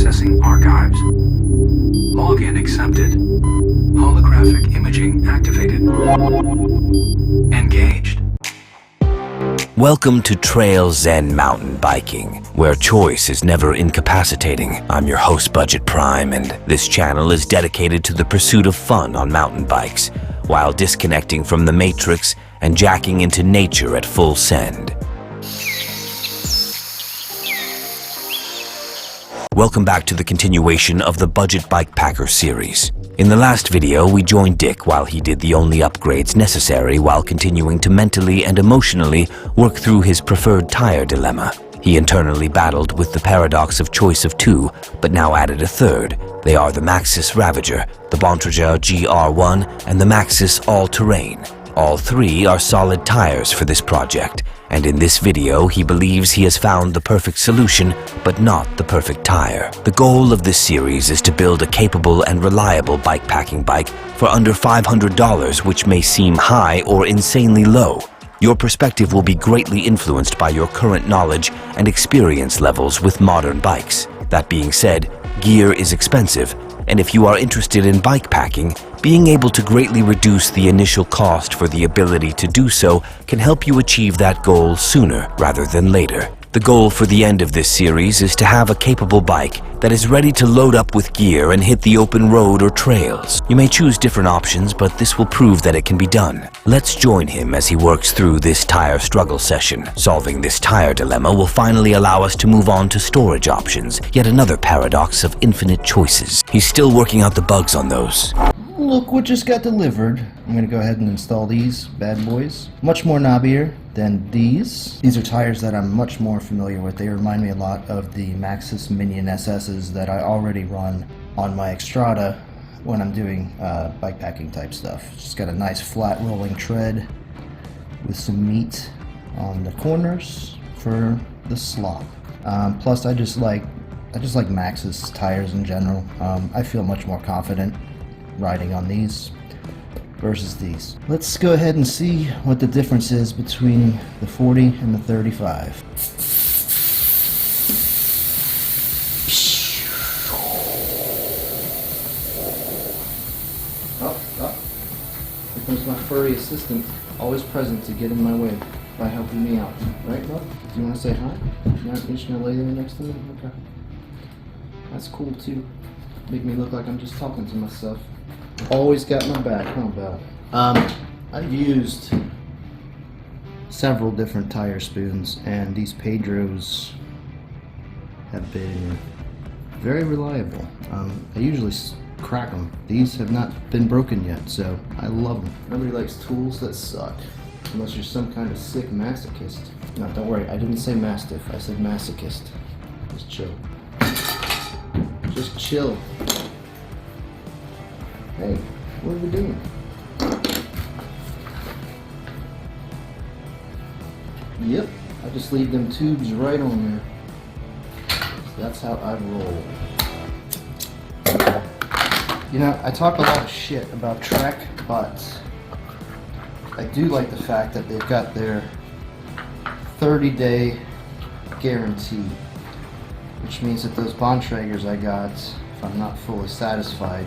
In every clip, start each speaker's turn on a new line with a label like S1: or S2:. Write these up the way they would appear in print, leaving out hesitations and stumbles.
S1: Accessing archives. Login accepted. Holographic imaging activated. Engaged.
S2: Welcome to Trail Zen Mountain Biking, where choice is never incapacitating. I'm your host, Budget Prime, and this channel is dedicated to the pursuit of fun on mountain bikes, while disconnecting from the matrix and jacking into nature at full send. Welcome back to the continuation of the Budget Bikepacker series. In the last video, we joined Dick while he did the only upgrades necessary while continuing to mentally and emotionally work through his preferred tire dilemma. He internally battled with the paradox of choice of two, but now added a third. They are the Maxxis Ravager, the Bontrager GR1, and the Maxxis All-Terrain. All three are solid tires for this project, and in this video he believes he has found the perfect solution, but not the perfect tire. The goal of this series is to build a capable and reliable bikepacking bike for under $500, which may seem high or insanely low. Your perspective will be greatly influenced by your current knowledge and experience levels with modern bikes. That being said, gear is expensive, and if you are interested in bikepacking, being able to greatly reduce the initial cost for the ability to do so can help you achieve that goal sooner rather than later. The goal for the end of this series is to have a capable bike that is ready to load up with gear and hit the open road or trails. You may choose different options, but this will prove that it can be done. Let's join him as he works through this tire struggle session. Solving this tire dilemma will finally allow us to move on to storage options, yet another paradox of infinite choices. He's still working out the bugs on those.
S3: Look what just got delivered. I'm going to go ahead and install these bad boys. Much more knobbier than these. These are tires that I'm much more familiar with. They remind me a lot of the Maxxis Minion SS's that I already run on my Xstrada when I'm doing bikepacking type stuff. Just got a nice flat rolling tread with some meat on the corners for the slop. Plus I just like Maxxis tires in general. I feel much more confident riding on these versus these. Let's go ahead and see what the difference is between the 40 and the 35. Here comes my furry assistant, always present to get in my way by helping me out. Right, love? Do you want to say hi? You're just gonna lay there next to me? Okay. That's cool too. Make me look like I'm just talking to myself. Always got my back, huh, Belle? I've used several different tire spoons, and these Pedros have been very reliable. I usually crack them. These have not been broken yet, so I love them. Nobody likes tools that suck, unless you're some kind of sick masochist. No, don't worry, I didn't say mastiff, I said masochist. Just chill. Just chill. Hey, what are we doing? Yep, I just leave them tubes right on there. That's how I roll. You know, I talk a lot of shit about Trek, but I do like the fact that they've got their 30-day guarantee, which means that those Bontragers I got, if I'm not fully satisfied,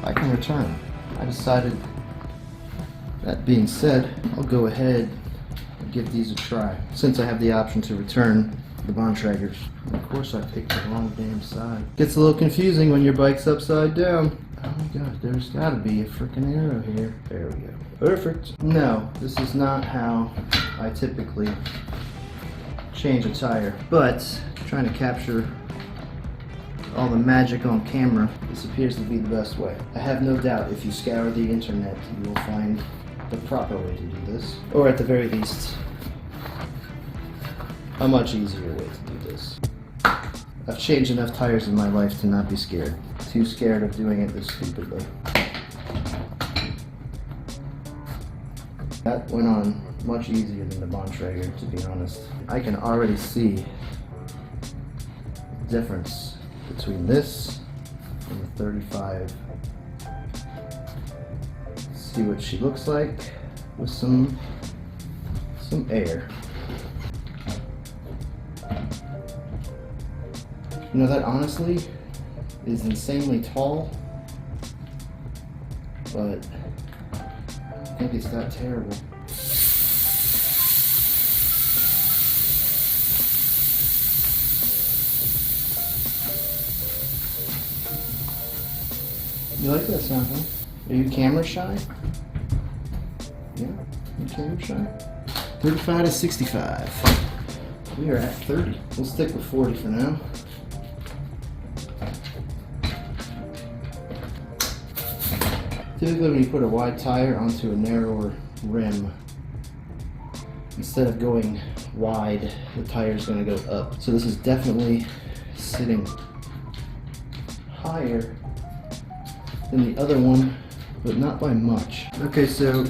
S3: I can return. I decided, that being said, I'll go ahead and give these a try, since I have the option to return the Bontragers. Of course I picked the wrong damn side. Gets a little confusing when your bike's upside down. Oh my god, there's gotta be a freaking arrow here. There we go. Perfect. No, this is not how I typically change a tire, but trying to capture all the magic on camera, this appears to be the best way. I have no doubt if you scour the internet, you will find the proper way to do this. Or at the very least, a much easier way to do this. I've changed enough tires in my life to not be scared. Too scared of doing it this stupidly. That went on much easier than the Bontrager, to be honest. I can already see the difference between this and the 35. See what she looks like with some air. You know, that honestly is insanely tall, but I don't think it's that terrible. You like that sound, huh? Are you camera shy? Yeah, you camera shy? 35 to 65. We are at 30. We'll stick with 40 for now. Typically when you put a wide tire onto a narrower rim, instead of going wide, the tire is going to go up. So this is definitely sitting higher than the other one, but not by much. Okay, so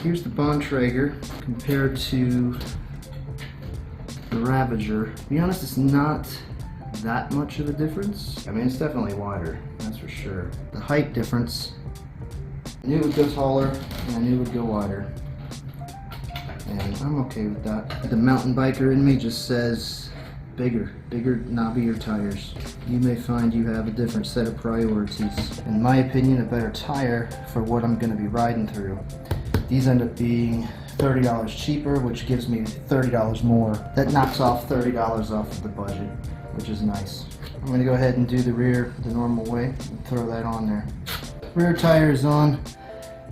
S3: here's the Bontrager compared to the Ravager. To be honest, it's not that much of a difference. I mean, it's definitely wider, that's for sure. The height difference, I knew it would go taller, and I knew it would go wider. And I'm okay with that. The mountain biker in me just says bigger, knobbier tires. You may find you have a different set of priorities. In my opinion, a better tire for what I'm going to be riding through. These end up being $30 cheaper, which gives me $30 more. That knocks off $30 off of the budget, which is nice. I'm going to go ahead and do the rear the normal way and throw that on there. Rear tire is on.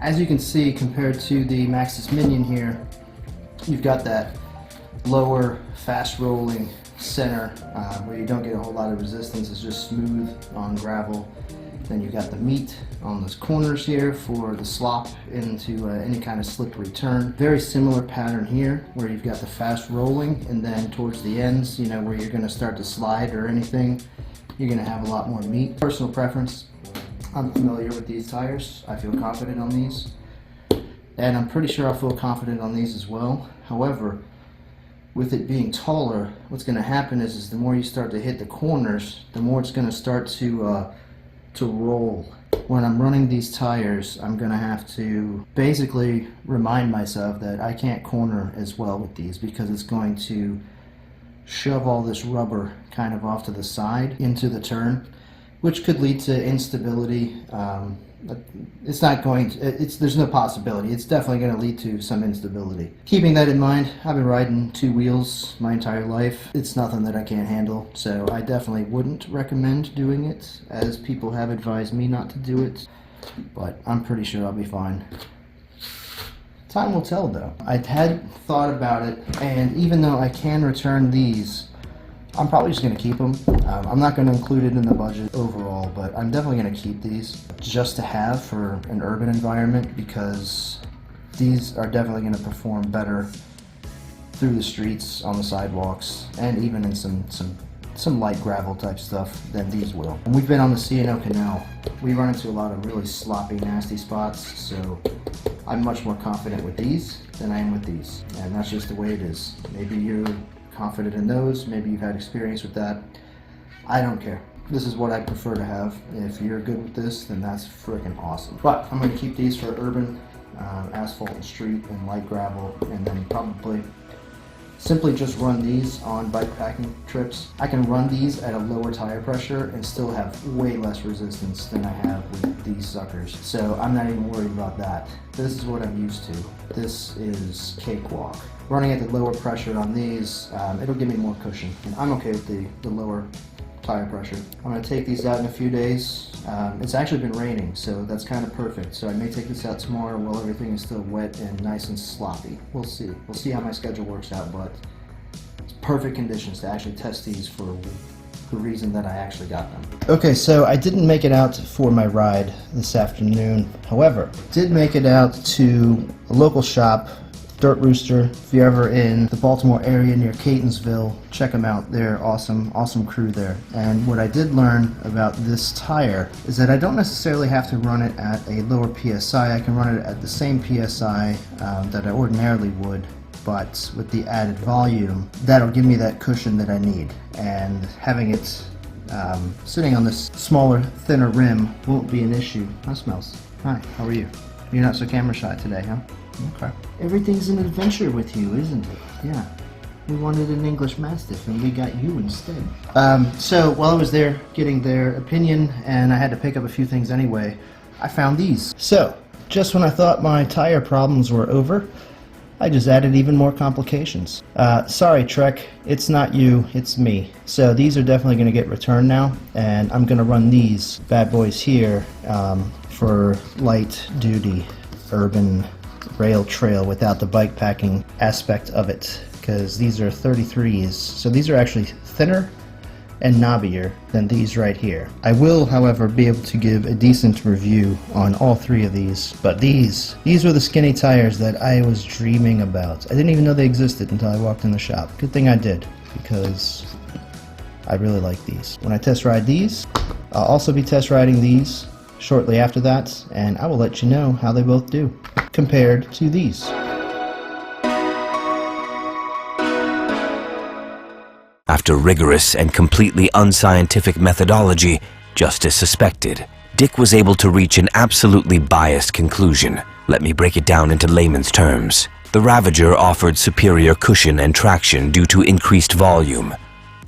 S3: As you can see, compared to the Maxxis Minion here, you've got that lower, fast rolling center where you don't get a whole lot of resistance. It's just smooth on gravel. Then you've got the meat on those corners here for the slop into any kind of slippery turn. Very similar pattern here where you've got the fast rolling, and then towards the ends, you know, where you're going to start to slide or anything, you're going to have a lot more meat. Personal preference, I'm familiar with these tires. I feel confident on these, and I'm pretty sure I'll feel confident on these as well. However, with it being taller, what's going to happen is the more you start to hit the corners, the more it's going to start to roll. When I'm running these tires, I'm going to have to basically remind myself that I can't corner as well with these, because it's going to shove all this rubber kind of off to the side into the turn, which could lead to instability. It's not going to, there's no possibility. It's definitely going to lead to some instability. Keeping that in mind, I've been riding two wheels my entire life. It's nothing that I can't handle, so I definitely wouldn't recommend doing it, as people have advised me not to do it, but I'm pretty sure I'll be fine. Time will tell though. I had thought about it, and even though I can return these, I'm probably just going to keep them. I'm not going to include it in the budget overall, but I'm definitely going to keep these just to have for an urban environment, because these are definitely going to perform better through the streets, on the sidewalks, and even in some light gravel type stuff than these will. And we've been on the C&O Canal. We run into a lot of really sloppy, nasty spots, so I'm much more confident with these than I am with these. And that's just the way it is. Maybe you're confident in those, maybe you've had experience with that. I don't care. This is what I prefer to have. If you're good with this, then that's freaking awesome. But I'm going to keep these for urban, asphalt and street and light gravel, and then probably simply just run these on bike packing trips. I can run these at a lower tire pressure and still have way less resistance than I have with these suckers. So I'm not even worried about that. This is what I'm used to. This is cakewalk. Running at the lower pressure on these, it'll give me more cushion. And I'm okay with the lower tire pressure. I'm going to take these out in a few days. It's actually been raining, so that's kind of perfect. So I may take this out tomorrow while everything is still wet and nice and sloppy. We'll see. We'll see how my schedule works out, but it's perfect conditions to actually test these for the reason that I actually got them. Okay, so I didn't make it out for my ride this afternoon. However, did make it out to a local shop, Dirt Rooster. If you're ever in the Baltimore area near Catonsville, check them out. They're awesome, awesome crew there. And what I did learn about this tire is that I don't necessarily have to run it at a lower PSI. I can run it at the same PSI that I ordinarily would, but with the added volume, that'll give me that cushion that I need. And having it sitting on this smaller, thinner rim won't be an issue. That smells. Hi, how are you? You're not so camera shy today, huh? Okay. Everything's an adventure with you, isn't it? Yeah. We wanted an English Mastiff, and we got you instead. So while I was there getting their opinion, and I had to pick up a few things anyway, I found these. So, just when I thought my tire problems were over, I just added even more complications. Sorry, Trek, it's not you, it's me. So these are definitely going to get returned now, and I'm going to run these bad boys here for light-duty urban rail trail without the bike packing aspect of it, because these are 33s, so these are actually thinner and knobbier than these right here. I will, however, be able to give a decent review on all three of these, but these were the skinny tires that I was dreaming about. I didn't even know they existed until I walked in the shop. Good thing I did, because I really like these. When I test ride these, I'll also be test riding these shortly after that, and I will let you know how they both do compared to these.
S2: After rigorous and completely unscientific methodology, just as suspected, Dick was able to reach an absolutely biased conclusion. Let me break it down into layman's terms. The Ravager offered superior cushion and traction due to increased volume.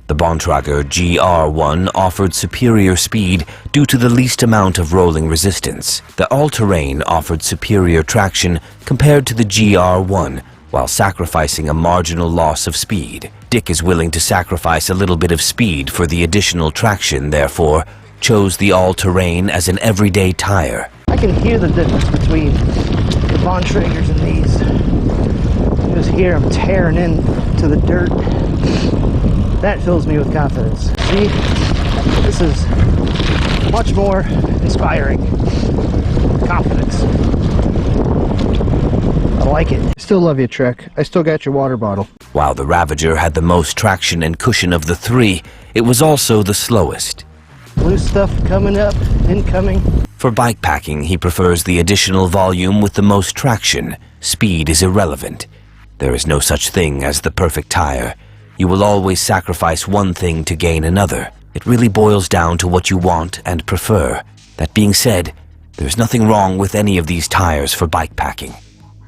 S2: The Bontrager GR1 offered superior speed due to the least amount of rolling resistance. The All-Terrain offered superior traction compared to the GR1, while sacrificing a marginal loss of speed. Dick is willing to sacrifice a little bit of speed for the additional traction, therefore chose the All-Terrain as an everyday tire.
S3: I can hear the difference between the Bontragers and these. You just hear them tearing into the dirt. That fills me with confidence. See, this is much more inspiring. Confidence. I like it. Still love you, Trek. I still got your water bottle.
S2: While the Ravager had the most traction and cushion of the three, it was also the slowest.
S3: Blue stuff coming up, incoming.
S2: For bikepacking, he prefers the additional volume with the most traction. Speed is irrelevant. There is no such thing as the perfect tire. You will always sacrifice one thing to gain another. It really boils down to what you want and prefer. That being said, there's nothing wrong with any of these tires for bikepacking.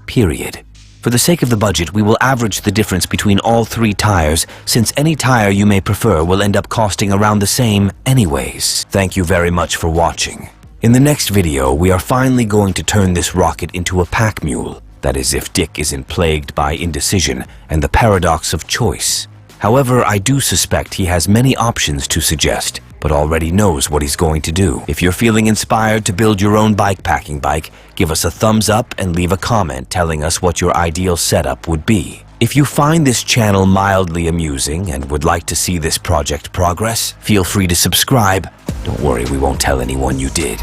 S2: Period. For the sake of the budget, we will average the difference between all three tires, since any tire you may prefer will end up costing around the same anyways. Thank you very much for watching. In the next video, we are finally going to turn this rocket into a pack mule. That is, if Dick isn't plagued by indecision and the paradox of choice. However, I do suspect he has many options to suggest, but already knows what he's going to do. If you're feeling inspired to build your own bikepacking bike, give us a thumbs up and leave a comment telling us what your ideal setup would be. If you find this channel mildly amusing and would like to see this project progress, feel free to subscribe. Don't worry, we won't tell anyone you did.